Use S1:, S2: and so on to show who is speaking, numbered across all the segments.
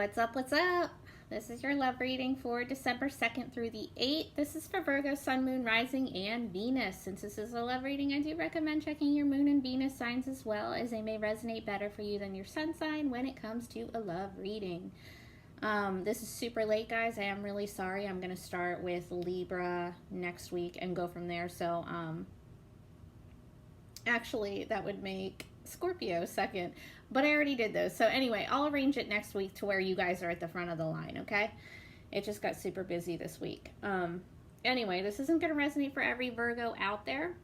S1: What's up? What's up? This is your love reading for December 2nd through the 8th. This is for Virgo, Sun, Moon, Rising, and Venus. Since this is a love reading, I do recommend checking your Moon and Venus signs as well, as they may resonate better for you than your Sun sign when it comes to a love reading. This is super late, guys. I am really sorry. I'm going to start with Libra next week and go from there. So, actually, that would make Scorpio second, but I already did those. So anyway, I'll arrange it next week to where you guys are at the front of the line, okay? It just got super busy this week. Anyway, this isn't going to resonate for every Virgo out there.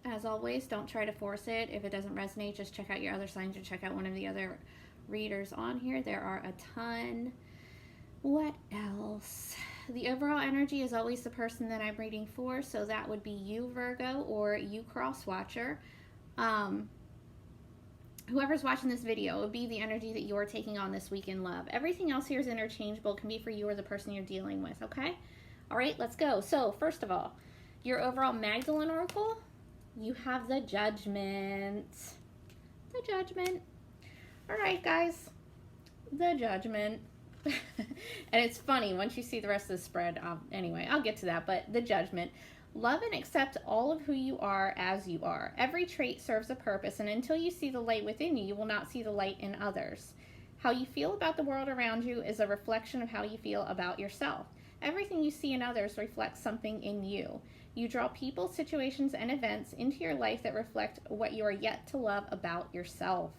S1: As always, don't try to force it. If it doesn't resonate, just check out your other signs or check out one of the other readers on here. There are a ton. What else? The overall energy is always the person that I'm reading for, so that would be you, Virgo, or you, cross watcher. Whoever's watching this video, it would be the energy that you're taking on this week in love. Everything else here is interchangeable. It can be for you or the person you're dealing with, okay? All right, let's go. So, first of all, your overall Magdalene Oracle, you have the Judgment. The Judgment. All right, guys. The Judgment. And it's funny, once you see the rest of the spread, anyway, I'll get to that, but the Judgment. Love and accept all of who you are as you are. Every trait serves a purpose, and until you see the light within you, you will not see the light in others. How you feel about the world around you is a reflection of how you feel about yourself. Everything you see in others reflects something in you. You draw people, situations, and events into your life that reflect what you are yet to love about yourself.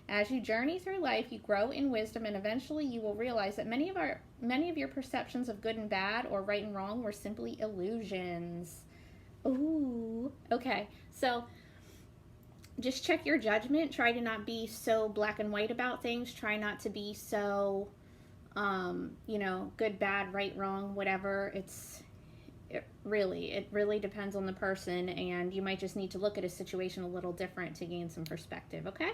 S1: As you journey through life, you grow in wisdom, and eventually you will realize that many of your perceptions of good and bad or right and wrong were simply illusions. Ooh, okay. So just check your judgment. Try to not be so black and white about things. Try not to be so, good, bad, right, wrong, whatever. It really depends on the person, and you might just need to look at a situation a little different to gain some perspective, okay?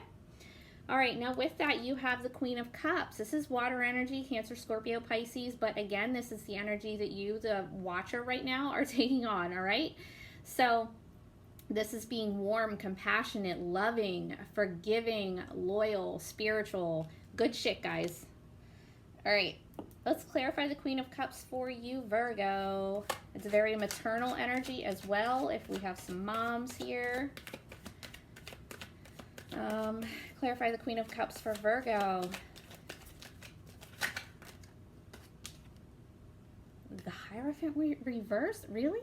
S1: All right, now with that, you have the Queen of Cups. This is water energy, Cancer, Scorpio, Pisces, but again, this is the energy that you, the watcher right now, are taking on, all right? So this is being warm, compassionate, loving, forgiving, loyal, spiritual. Good shit, guys. All right, let's clarify the Queen of Cups for you, Virgo. It's a very maternal energy as well, if we have some moms here. Clarify the Queen of Cups for Virgo. The Hierophant reversed? Really?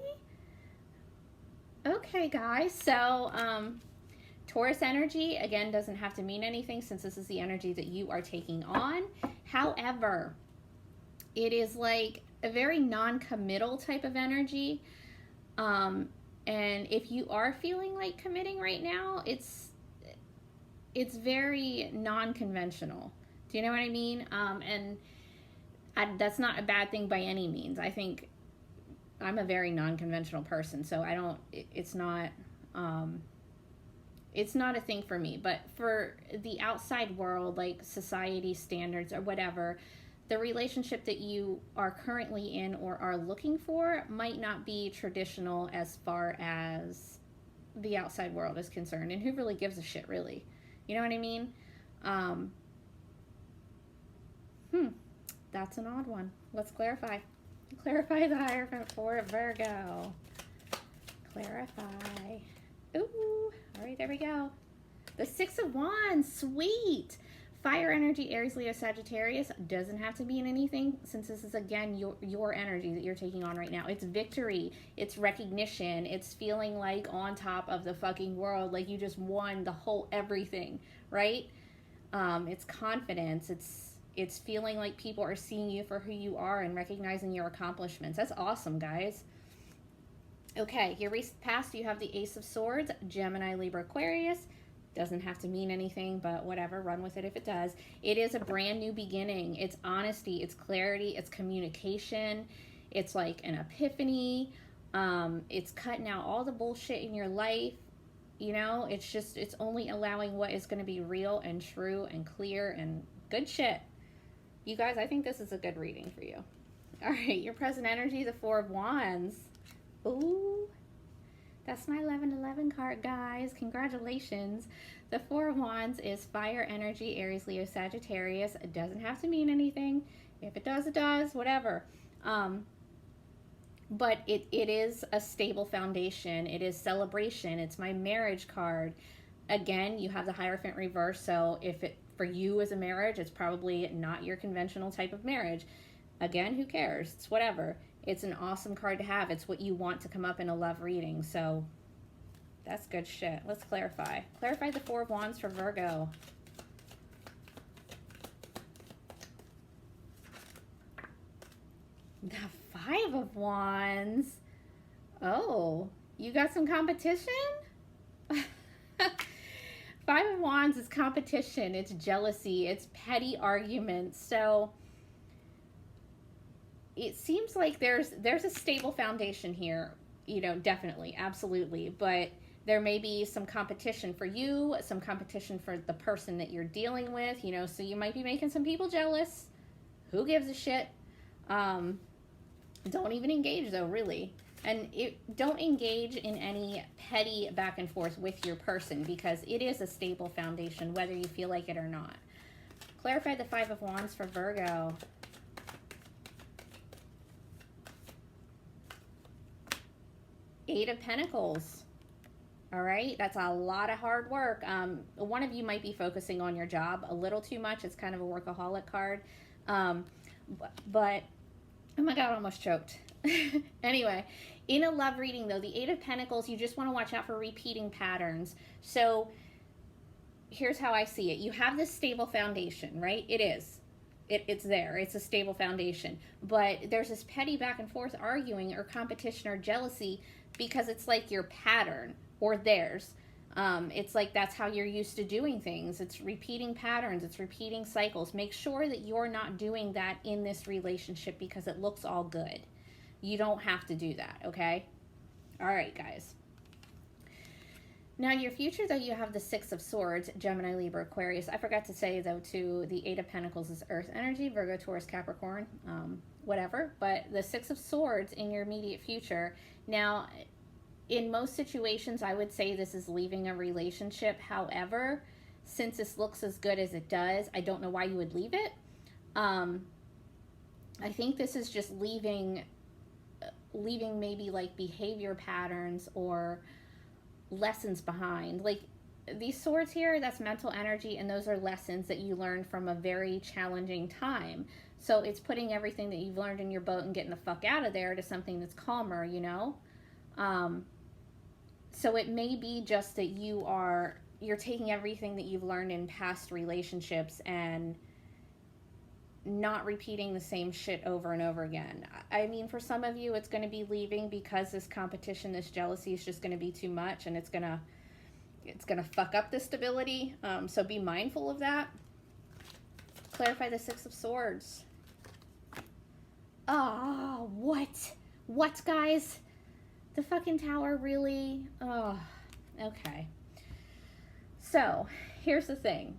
S1: Okay, guys. So, Taurus energy, again, doesn't have to mean anything since this is the energy that you are taking on. However, it is like a very non-committal type of energy. And if you are feeling like committing right now, it's very non-conventional. Do you know what I mean? That's not a bad thing by any means. I think I'm a very non-conventional person, so it's not a thing for me. But for the outside world, like society standards or whatever, the relationship that you are currently in or are looking for might not be traditional as far as the outside world is concerned. And who really gives a shit, really? You know what I mean? That's an odd one. Let's clarify. Clarify the Hierophant for Virgo. Clarify. Ooh, all right, there we go. The Six of Wands, sweet. Fire energy, Aries, Leo, Sagittarius. Doesn't have to mean anything since this is, again, your energy that you're taking on right now. It's victory. It's recognition. It's feeling like on top of the fucking world, like you just won the whole everything, right? It's confidence. It's feeling like people are seeing you for who you are and recognizing your accomplishments. That's awesome, guys. Okay, your recent past, you have the Ace of Swords, Gemini, Libra, Aquarius. Doesn't have to mean anything, but whatever, run with it if it does. It is a brand new beginning. It's honesty, it's clarity, it's communication. It's like an epiphany. It's cutting out all the bullshit in your life. You know, it's only allowing what is going to be real and true and clear and good shit. You guys, I think this is a good reading for you. All right, your present energy, the Four of Wands. Ooh. That's my 1111 card, guys. Congratulations. The Four of Wands is fire energy, Aries, Leo, Sagittarius. It doesn't have to mean anything. If it does, it does, whatever. But it is a stable foundation. It is celebration. It's my marriage card. Again, you have the Hierophant reverse, so if it for you as a marriage, it's probably not your conventional type of marriage. Again, who cares? It's whatever. It's an awesome card to have. It's what you want to come up in a love reading, so that's good shit. Let's clarify. Clarify the Four of Wands for Virgo. The Five of Wands. Oh, you got some competition? Five of Wands is competition. It's jealousy. It's petty arguments. So it seems like there's a stable foundation here. You know, definitely, absolutely. But there may be some competition for you, some competition for the person that you're dealing with. You know, so you might be making some people jealous. Who gives a shit? Don't even engage though, really. And don't engage in any petty back and forth with your person because it is a stable foundation, whether you feel like it or not. Clarify the Five of Wands for Virgo. Eight of Pentacles. All right, that's a lot of hard work. One of you might be focusing on your job a little too much. It's kind of a workaholic card. But oh my God, I almost choked. Anyway, in a love reading though, the Eight of Pentacles, you just want to watch out for repeating patterns. So here's how I see it. You have this stable foundation, right? It is. It's there. It's a stable foundation. But there's this petty back and forth arguing or competition or jealousy because it's like your pattern or theirs. It's like that's how you're used to doing things. It's repeating patterns. It's repeating cycles. Make sure that you're not doing that in this relationship because it looks all good. You don't have to do that, okay? All right, guys. Now, your future, though, you have the Six of Swords, Gemini, Libra, Aquarius. I forgot to say, though, too, the Eight of Pentacles is Earth energy, Virgo, Taurus, Capricorn, whatever. But the Six of Swords in your immediate future. Now, in most situations, I would say this is leaving a relationship. However, since this looks as good as it does, I don't know why you would leave it. I think this is just leaving maybe like behavior patterns or lessons behind. Like these swords here, that's mental energy, and those are lessons that you learned from a very challenging time. So it's putting everything that you've learned in your boat and getting the fuck out of there to something that's calmer, you know? So it may be just that you're taking everything that you've learned in past relationships and not repeating the same shit over and over again. I mean, for some of you, it's going to be leaving because this competition, this jealousy is just going to be too much, and it's going to fuck up the stability. So be mindful of that. Clarify the Six of Swords. Oh, what, guys? The fucking Tower, really? Oh, okay. So here's the thing.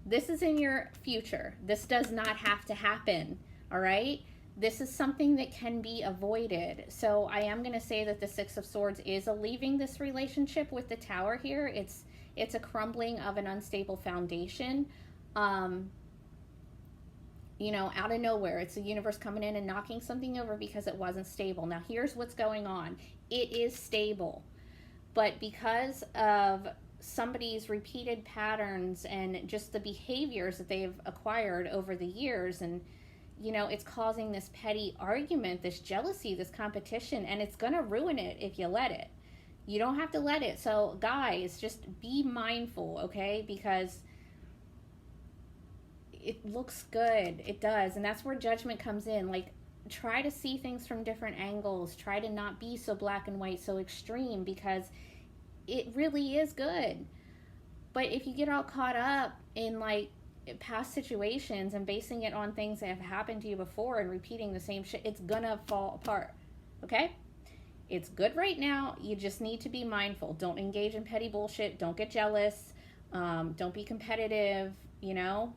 S1: This is in your future. This does not have to happen, all right? This is something that can be avoided. So I am going to say that the Six of Swords is a leaving this relationship with the Tower here. It's a crumbling of an unstable foundation. You know, out of nowhere, it's the universe coming in and knocking something over because it wasn't stable. Now, here's what's going on. It is stable, but because of somebody's repeated patterns and just the behaviors that they've acquired over the years, and you know, it's causing this petty argument, this jealousy, this competition, and it's gonna ruin it if you let it. You don't have to let it. So guys, just be mindful, okay? Because it looks good. It does. And that's where judgment comes in. Like, try to see things from different angles. Try to not be so black and white, so extreme, because it really is good. But if you get all caught up in like past situations and basing it on things that have happened to you before and repeating the same shit, it's gonna fall apart. Okay? It's good right now. You just need to be mindful. Don't engage in petty bullshit. Don't get jealous. Don't be competitive, you know?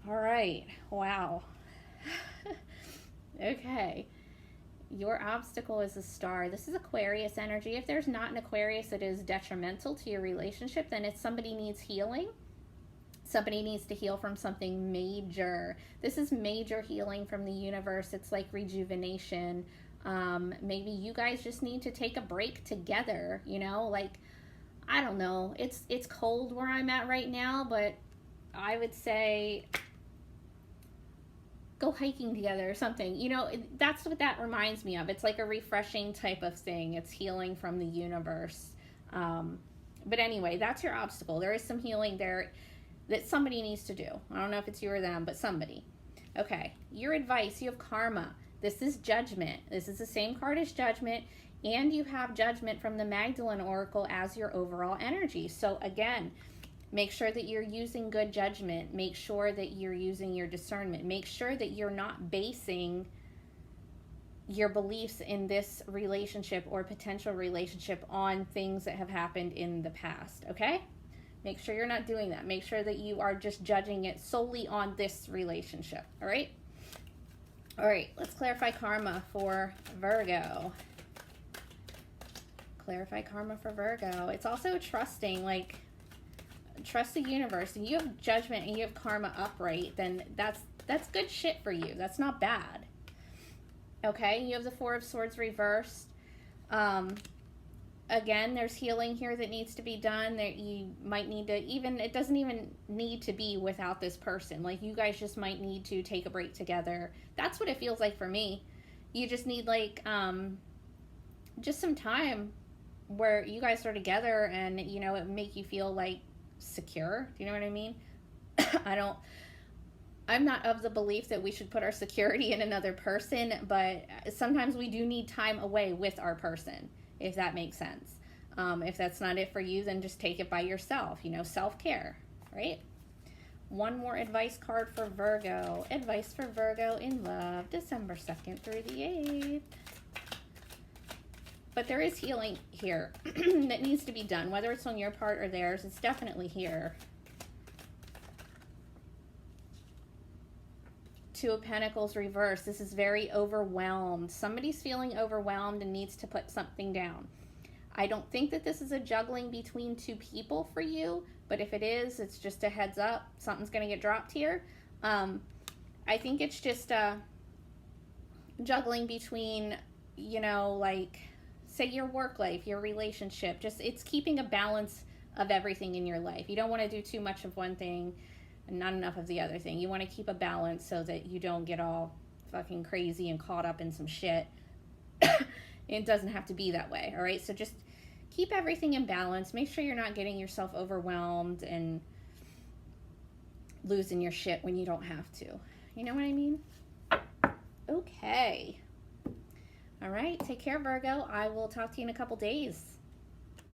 S1: All right. Wow. Okay. Your obstacle is a star. This is Aquarius energy. If there's not an Aquarius that is detrimental to your relationship, then it's somebody needs healing. Somebody needs to heal from something major. This is major healing from the universe. It's like rejuvenation. Maybe you guys just need to take a break together, you know, like, I don't know. It's cold where I'm at right now, but I would say go hiking together or something. You know, that's what that reminds me of. It's like a refreshing type of thing. It's healing from the universe. But anyway, that's your obstacle. There is some healing there that somebody needs to do. I don't know if it's you or them, but somebody. Okay, your advice, you have karma. This is judgment. This is the same card as judgment, and you have judgment from the Magdalene Oracle as your overall energy. So again, make sure that you're using good judgment. Make sure that you're using your discernment. Make sure that you're not basing your beliefs in this relationship or potential relationship on things that have happened in the past, okay? Make sure you're not doing that. Make sure that you are just judging it solely on this relationship, all right? All right, let's clarify karma for Virgo. Clarify karma for Virgo. It's also trusting, like, trust the universe. If you have judgment and you have karma upright, then that's good shit for you. That's not bad. Okay, you have the Four of Swords reversed. Again, there's healing here that needs to be done. That you might need to, even, it doesn't even need to be without this person. Like, you guys just might need to take a break together. That's what it feels like for me. You just need, like, just some time where you guys are together and, you know, it make you feel, like, secure. Do you know what I mean? I'm not of the belief that we should put our security in another person, but sometimes we do need time away with our person, if that makes sense. If that's not it for you, then just take it by yourself, you know, self-care, right? One more advice card for Virgo. Advice for Virgo in love, December 2nd through the 8th. But there is healing here that needs to be done, whether it's on your part or theirs. It's definitely here. Two of Pentacles reversed. This is very overwhelmed. Somebody's feeling overwhelmed and needs to put something down. I don't think that this is a juggling between two people for you, but if it is, it's just a heads up. Something's going to get dropped here. I think it's just juggling between, you know, like, say your work life, your relationship. Just, it's keeping a balance of everything in your life. You don't want to do too much of one thing and not enough of the other thing. You want to keep a balance so that you don't get all fucking crazy and caught up in some shit. It doesn't have to be that way, all right? So just keep everything in balance. Make sure you're not getting yourself overwhelmed and losing your shit when you don't have to. You know what I mean? Okay. All right, take care, Virgo. I will talk to you in a couple days.